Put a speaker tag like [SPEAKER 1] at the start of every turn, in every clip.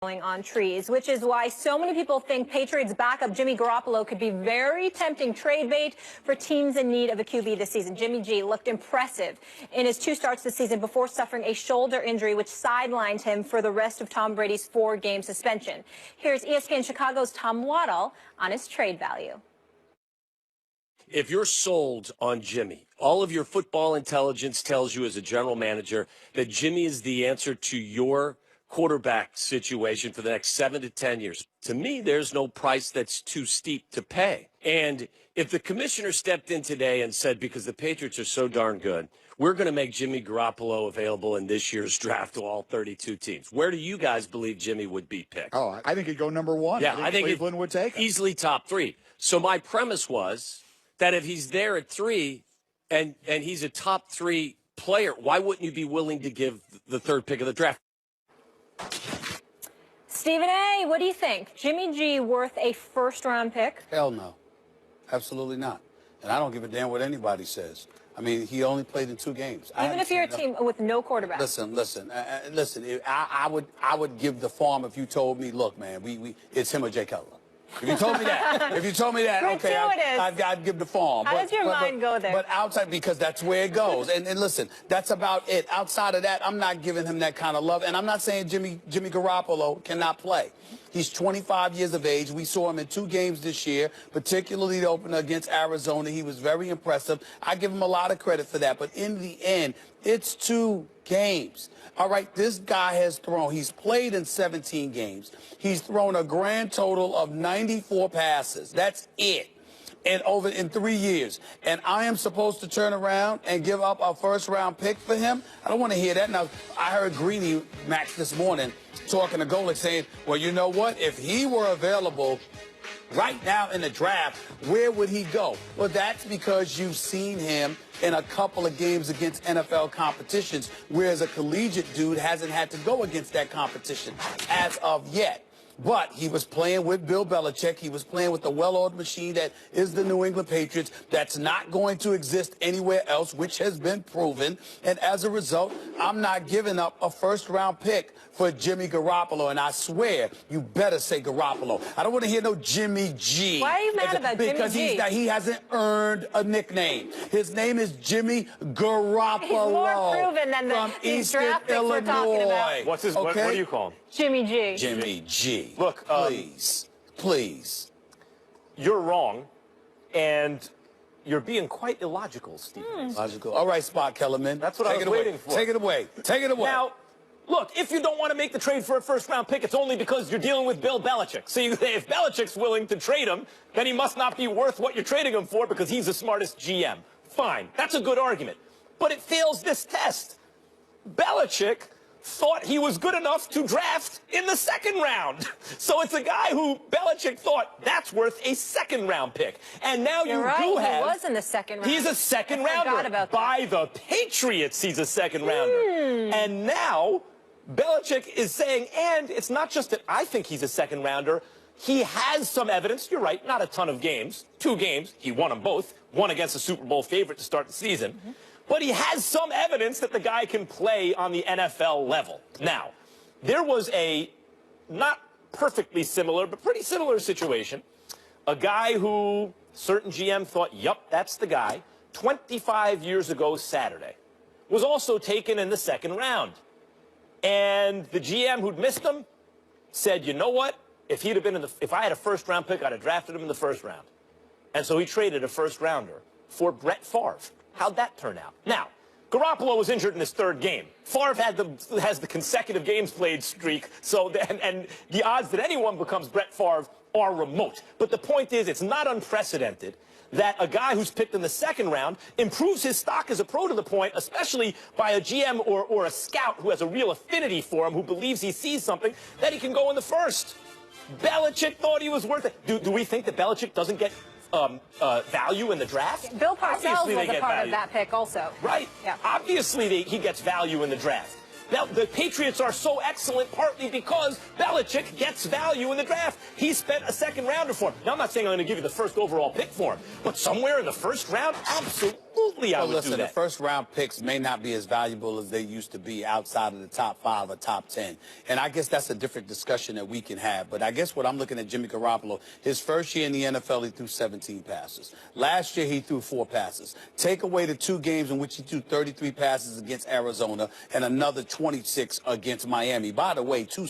[SPEAKER 1] on trees, which is why so many people think Patriots backup Jimmy Garoppolo could be very tempting trade bait for teams in need of a QB this season. Jimmy G looked impressive in his 2 starts this season before suffering a shoulder injury, which sidelined him for the rest of Tom Brady's 4-game suspension. Here's ESPN Chicago's Tom Waddle on his trade value.
[SPEAKER 2] If you're sold on Jimmy, all of your football intelligence tells you as a general manager that Jimmy is the answer to your quarterback situation for the next 7 to 10 years. To me, there's no price that's too steep to pay. And if the commissioner stepped in today and said, because the Patriots are so darn good, we're going to make Jimmy Garoppolo available in this year's draft to all 32 teams, where do you guys believe Jimmy would be picked?
[SPEAKER 3] Oh, I think he'd go number 1.
[SPEAKER 2] Yeah,
[SPEAKER 3] I think Cleveland would take him.
[SPEAKER 2] Easily top 3. So my premise was that if he's there at 3 and he's a top 3 player, why wouldn't you be willing to give the 3rd pick of the draft?
[SPEAKER 1] Stephen A., what do you think? Jimmy G worth a first-round pick?
[SPEAKER 4] Hell no. Absolutely not. And I don't give a damn what anybody says. I mean, he only played in 2 games.
[SPEAKER 1] Even if you're a team with no quarterback.
[SPEAKER 4] Listen. I would give the farm if you told me, look, man, it's him or Jay Cutler. If you told me that, okay, I'd give the farm.
[SPEAKER 1] How does your mind go there?
[SPEAKER 4] But outside, because that's where it goes. And listen, that's about it. Outside of that, I'm not giving him that kind of love. And I'm not saying Jimmy Garoppolo cannot play. He's 25 years of age. We saw him in 2 games this year, particularly the opener against Arizona. He was very impressive. I give him a lot of credit for that. But in the end, it's 2 games. All right, this guy has thrown. He's played in 17 games. He's thrown a grand total of 94 passes. That's it. And in 3 years. And I am supposed to turn around and give up a first-round pick for him? I don't want to hear that. Now, I heard Greeny, Max, this morning talking to Golick saying, well, you know what? If he were available right now in the draft, where would he go? Well, that's because you've seen him in a couple of games against NFL competitions, whereas a collegiate dude hasn't had to go against that competition as of yet. But he was playing with Bill Belichick. He was playing with the well-oiled machine that is the New England Patriots. That's not going to exist anywhere else, which has been proven. And as a result, I'm not giving up a first-round pick for Jimmy Garoppolo. And I swear, you better say Garoppolo. I don't want to hear no Jimmy G.
[SPEAKER 1] Why are you mad about Jimmy G?
[SPEAKER 4] Because he hasn't earned a nickname. His name is Jimmy Garoppolo.
[SPEAKER 1] He's more proven than the draft picks we're talking about.
[SPEAKER 5] What's his?
[SPEAKER 4] Okay?
[SPEAKER 5] What do you call him?
[SPEAKER 1] Jimmy G.
[SPEAKER 4] Jimmy G.
[SPEAKER 5] Look,
[SPEAKER 4] please.
[SPEAKER 5] You're wrong, and you're being quite illogical, Stephen.
[SPEAKER 4] Logical. All right, Spot Kellerman.
[SPEAKER 5] That's what I was waiting for.
[SPEAKER 4] Take it away. Take it away.
[SPEAKER 5] Now, look, if you don't want to make the trade for a first-round pick, it's only because you're dealing with Bill Belichick. So you say if Belichick's willing to trade him, then he must not be worth what you're trading him for because he's the smartest GM. Fine. That's a good argument. But it fails this test. Belichick thought he was good enough to draft in the 2nd round. So it's a guy who Belichick thought that's worth a 2nd-round pick. And now
[SPEAKER 1] You're
[SPEAKER 5] you
[SPEAKER 1] right,
[SPEAKER 5] do have...
[SPEAKER 1] he was in the 2nd round.
[SPEAKER 5] He's a 2nd rounder. By the Patriots, he's a 2nd rounder. And now Belichick is saying, and it's not just that I think he's a 2nd rounder. He has some evidence. You're right, not a ton of games. 2 games. He won them both. One against a Super Bowl favorite to start the season. But he has some evidence that the guy can play on the NFL level. Now, there was a not perfectly similar, but pretty similar situation. A guy who certain GM thought, yup, that's the guy, 25 years ago Saturday, was also taken in the 2nd round. And the GM who'd missed him said, you know what? If I had a first-round pick, I'd have drafted him in the 1st round. And so he traded a first-rounder for Brett Favre. How'd that turn out? Now, Garoppolo was injured in his 3rd game. Favre has the consecutive games played streak, so and the odds that anyone becomes Brett Favre are remote. But the point is, it's not unprecedented that a guy who's picked in the 2nd round improves his stock as a pro to the point, especially by a GM or a scout who has a real affinity for him, who believes he sees something, that he can go in the 1st. Belichick thought he was worth it. Do we think that Belichick doesn't get value in the draft?
[SPEAKER 1] Bill Parcells was a part of that pick also.
[SPEAKER 5] Right.
[SPEAKER 1] Yeah.
[SPEAKER 5] Obviously, he gets value in the draft. Now, the Patriots are so excellent partly because Belichick gets value in the draft. He spent a 2nd rounder for him. Now, I'm not saying I'm going to give you the 1st overall pick for him, but somewhere in the 1st round, absolutely. absolutely I would
[SPEAKER 4] listen,
[SPEAKER 5] do
[SPEAKER 4] the
[SPEAKER 5] that.
[SPEAKER 4] first round picks may not be as valuable as they used to be outside of the top 5 or top 10. And I guess that's a different discussion that we can have. But I guess what I'm looking at Jimmy Garoppolo, his first year in the NFL, he threw 17 passes. Last year, he threw 4 passes. Take away the 2 games in which he threw 33 passes against Arizona and another 26 against Miami. By the way, 2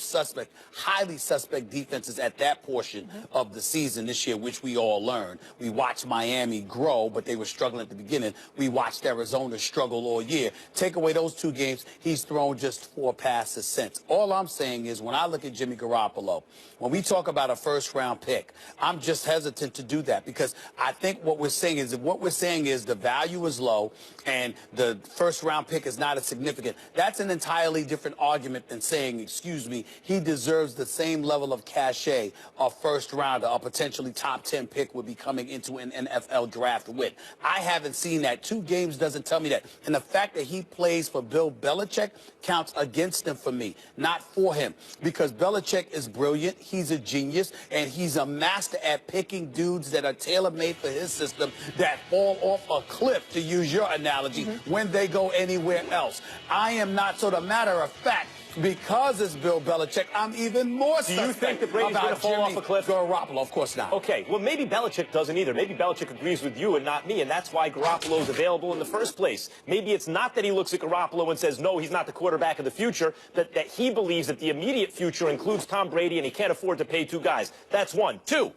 [SPEAKER 4] highly suspect defenses at that portion of the season this year, which we all learned. We watched Miami grow, but they were struggling at the beginning. We watched Arizona struggle all year. Take away those 2 games, he's thrown just 4 passes since. All I'm saying is when I look at Jimmy Garoppolo, when we talk about a first-round pick, I'm just hesitant to do that because I think what we're saying is the value is low and the first-round pick is not as significant. That's an entirely different argument than saying, excuse me, he deserves the same level of cachet a first-rounder, a potentially top 10 pick would be coming into an NFL draft with. I haven't seen that. 2 games doesn't tell me that. And the fact that he plays for Bill Belichick counts against him for me, not for him. Because Belichick is brilliant, he's a genius, and he's a master at picking dudes that are tailor-made for his system that fall off a cliff, to use your analogy, when they go anywhere else. I am not, so the matter of fact, because it's Bill Belichick, I'm even more
[SPEAKER 5] Do you think that Brady's going to fall off a cliff?
[SPEAKER 4] Garoppolo, of course not.
[SPEAKER 5] Okay, well, maybe Belichick doesn't either. Maybe Belichick agrees with you and not me, and that's why Garoppolo's available in the first place. Maybe it's not that he looks at Garoppolo and says, no, he's not the quarterback of the future, that he believes that the immediate future includes Tom Brady and he can't afford to pay 2 guys. That's 1. 2.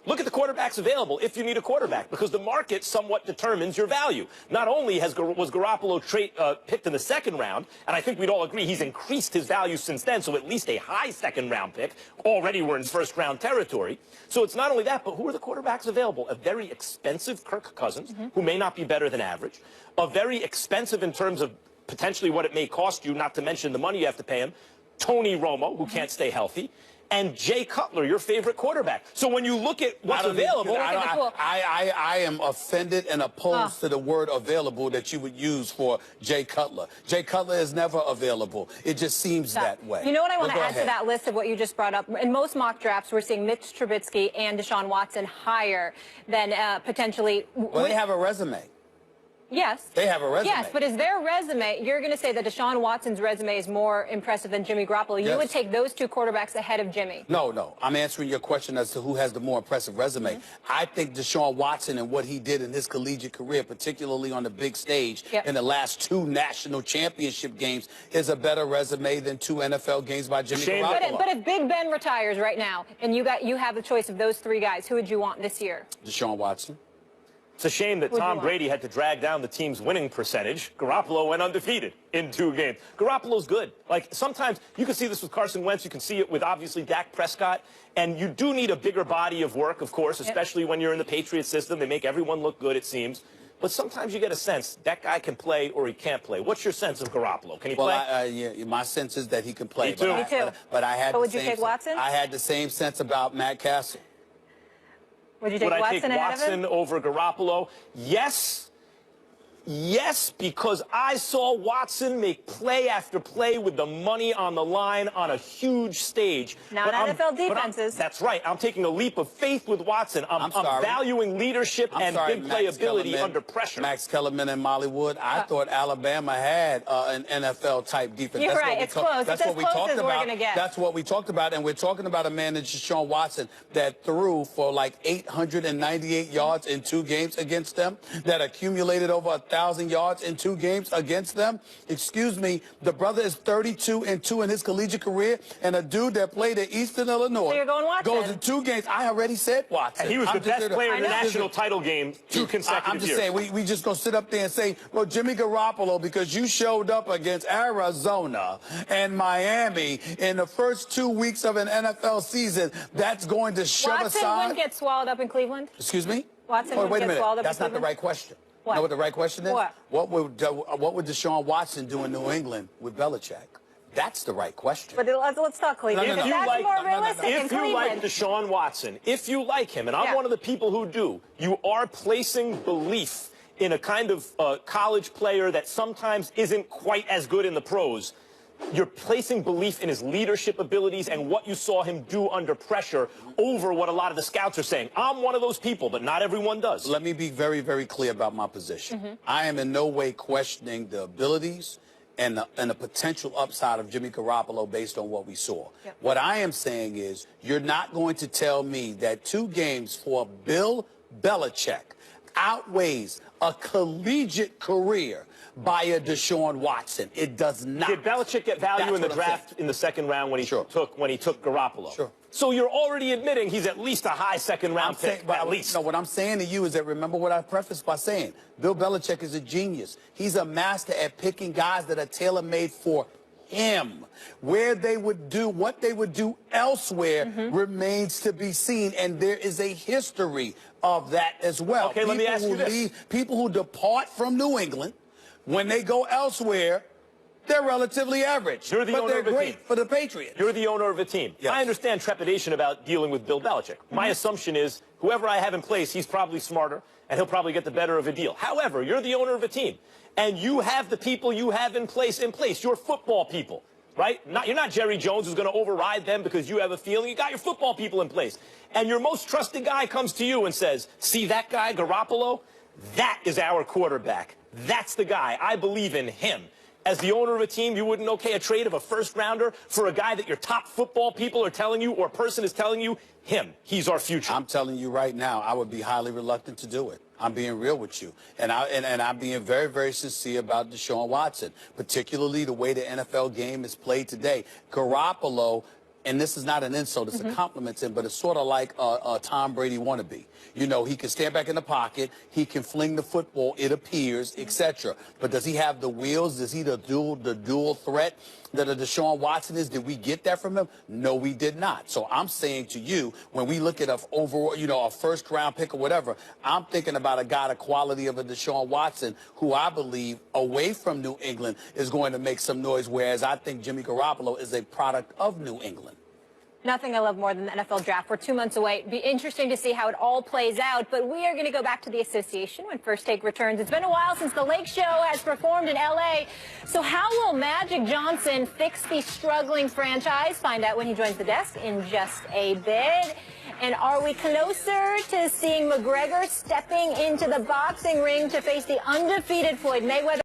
[SPEAKER 5] Look at the quarterbacks available if you need a quarterback, because the market somewhat determines your value. Not only was Garoppolo picked in the 2nd round, and I think we'd all agree he's increased his value since then, so at least a high 2nd round pick. Already we're in 1st round territory. So it's not only that, but who are the quarterbacks available? A very expensive Kirk Cousins, who may not be better than average. A very expensive in terms of potentially what it may cost you, not to mention the money you have to pay him. Tony Romo, who can't stay healthy. And Jay Cutler, your favorite quarterback. So when you look at what's available,
[SPEAKER 4] I am offended and opposed to the word available that you would use for Jay Cutler. Jay Cutler is never available. It just seems that way.
[SPEAKER 1] You know what I want to add to that list of what you just brought up? In most mock drafts, we're seeing Mitch Trubisky and Deshaun Watson higher than potentially.
[SPEAKER 4] Well, they have a resume.
[SPEAKER 1] Yes.
[SPEAKER 4] They have a resume.
[SPEAKER 1] Yes, but is their resume, you're going to say that Deshaun Watson's resume is more impressive than Jimmy Garoppolo. You would take those 2 quarterbacks ahead of Jimmy.
[SPEAKER 4] No. I'm answering your question as to who has the more impressive resume. I think Deshaun Watson and what he did in his collegiate career, particularly on the big stage in the last 2 national championship games, is a better resume than 2 NFL games by Jimmy Garoppolo.
[SPEAKER 1] But if Big Ben retires right now and you have the choice of those 3 guys, who would you want this year?
[SPEAKER 4] Deshaun Watson.
[SPEAKER 5] It's a shame that Tom Brady had to drag down the team's winning percentage. Garoppolo went undefeated in 2 games. Garoppolo's good. Like, sometimes you can see this with Carson Wentz. You can see it with, obviously, Dak Prescott. And you do need a bigger body of work, of course, especially when you're in the Patriots system. They make everyone look good, it seems. But sometimes you get a sense that guy can play or he can't play. What's your sense of Garoppolo? Can he play?
[SPEAKER 4] Yeah, my sense is that he can play.
[SPEAKER 5] Me too.
[SPEAKER 1] Me too.
[SPEAKER 4] But I had
[SPEAKER 1] would you take Watson?
[SPEAKER 4] I had the same sense about Matt Castle.
[SPEAKER 1] Would you take
[SPEAKER 5] Would
[SPEAKER 1] Watson
[SPEAKER 5] I take
[SPEAKER 1] ahead of him?
[SPEAKER 5] Watson over Garoppolo? Yes. Yes, because I saw Watson make play after play with the money on the line on a huge stage.
[SPEAKER 1] Not NFL defenses.
[SPEAKER 5] That's right. I'm taking a leap of faith with Watson. I'm valuing leadership and big playability under pressure.
[SPEAKER 4] Max Kellerman and Molly Wood. I thought Alabama had an NFL-type defense.
[SPEAKER 1] You're right. It's close.
[SPEAKER 4] That's what we talked about.
[SPEAKER 1] We're gonna get.
[SPEAKER 4] That's what we talked about. And we're talking about a man, Deshaun Watson, that threw for like 898 yards in 2 games against them, that accumulated over 1,000 yards in 2 games against them. Excuse me, the brother is 32-2 in his collegiate career, and a dude that played at Eastern Illinois
[SPEAKER 1] so you're going Watson.
[SPEAKER 4] goes in 2 games. I already said Watson.
[SPEAKER 5] And he was the best player in the national title game 2 consecutive years.
[SPEAKER 4] I'm just saying, we just gonna sit up there and say, well, Jimmy Garoppolo, because you showed up against Arizona and Miami in the first 2 weeks of an NFL season, that's going to shove aside.
[SPEAKER 1] Watson wouldn't get swallowed up in Cleveland?
[SPEAKER 4] Excuse me?
[SPEAKER 1] Watson
[SPEAKER 4] wait a
[SPEAKER 1] get
[SPEAKER 4] minute.
[SPEAKER 1] swallowed up
[SPEAKER 4] That's
[SPEAKER 1] in
[SPEAKER 4] not the
[SPEAKER 1] Cleveland?
[SPEAKER 4] right question.
[SPEAKER 1] What?
[SPEAKER 4] You know what the right question is?
[SPEAKER 1] What?
[SPEAKER 4] What would Deshaun Watson do in New England with Belichick? That's the right question.
[SPEAKER 1] But let's talk Cleveland.
[SPEAKER 4] No.
[SPEAKER 1] Because that's more realistic in
[SPEAKER 5] If you
[SPEAKER 1] Cleveland.
[SPEAKER 5] like Deshaun Watson, if you like him, and I'm one of the people who do, you are placing belief in a kind of college player that sometimes isn't quite as good in the pros. You're placing belief in his leadership abilities and what you saw him do under pressure over what a lot of the scouts are saying. I'm one of those people, but not everyone does.
[SPEAKER 4] Let me be very, very clear about my position. I am in no way questioning the abilities and the potential upside of Jimmy Garoppolo based on what we saw.
[SPEAKER 1] Yep.
[SPEAKER 4] What I am saying is you're not going to tell me that 2 games for Bill Belichick outweighs a collegiate career by a Deshaun Watson. It does not.
[SPEAKER 5] Did Belichick get value
[SPEAKER 4] That's
[SPEAKER 5] in the
[SPEAKER 4] what I'm
[SPEAKER 5] draft
[SPEAKER 4] saying.
[SPEAKER 5] in the second round when he
[SPEAKER 4] Sure.
[SPEAKER 5] took Garoppolo?
[SPEAKER 4] Sure.
[SPEAKER 5] So you're already admitting he's at least a high second round pick, at least.
[SPEAKER 4] No, what I'm saying to you is that remember what I prefaced by saying. Bill Belichick is a genius. He's a master at picking guys that are tailor-made for him. Where they would do what they would do elsewhere remains to be seen, and there is a history of that as well.
[SPEAKER 5] Okay, let me ask you this.
[SPEAKER 4] People who depart from New England, when they go elsewhere, they're relatively average.
[SPEAKER 5] You're the
[SPEAKER 4] but
[SPEAKER 5] owner
[SPEAKER 4] they're
[SPEAKER 5] of a
[SPEAKER 4] great
[SPEAKER 5] team.
[SPEAKER 4] for the Patriots.
[SPEAKER 5] You're the owner of a team.
[SPEAKER 4] Yes.
[SPEAKER 5] I understand trepidation about dealing with Bill Belichick. My assumption is whoever I have in place, he's probably smarter, and he'll probably get the better of a deal. However, you're the owner of a team, and you have the people you have in place. Your football people, right? You're not Jerry Jones who's going to override them because you have a feeling. You got your football people in place. And your most trusted guy comes to you and says, see that guy, Garoppolo? That is our quarterback. That's the guy. I believe in him. As the owner of a team, you wouldn't okay a trade of a first-rounder for a guy that your top football people are telling you or a person is telling you, he's our future.
[SPEAKER 4] I'm telling you right now, I would be highly reluctant to do it. I'm being real with you. And I'm being very, very sincere about Deshaun Watson, particularly the way the NFL game is played today. Garoppolo, and this is not an insult, it's a compliment to him, but it's sort of like a Tom Brady wannabe. You know, he can stand back in the pocket, he can fling the football, it appears, etc. But does he have the wheels? Does he the dual threat that a Deshaun Watson is? Did we get that from him? No, we did not. So I'm saying to you, when we look at a overall, a first round pick or whatever, I'm thinking about a guy the quality of a Deshaun Watson, who I believe away from New England is going to make some noise, whereas I think Jimmy Garoppolo is a product of New England.
[SPEAKER 1] Nothing I love more than the NFL draft. We're 2 months away. It'd be interesting to see how it all plays out, but we are going to go back to the association when First Take returns. It's been a while since the Lake Show has performed in L.A., so how will Magic Johnson fix the struggling franchise? Find out when he joins the desk in just a bit. And are we closer to seeing McGregor stepping into the boxing ring to face the undefeated Floyd Mayweather?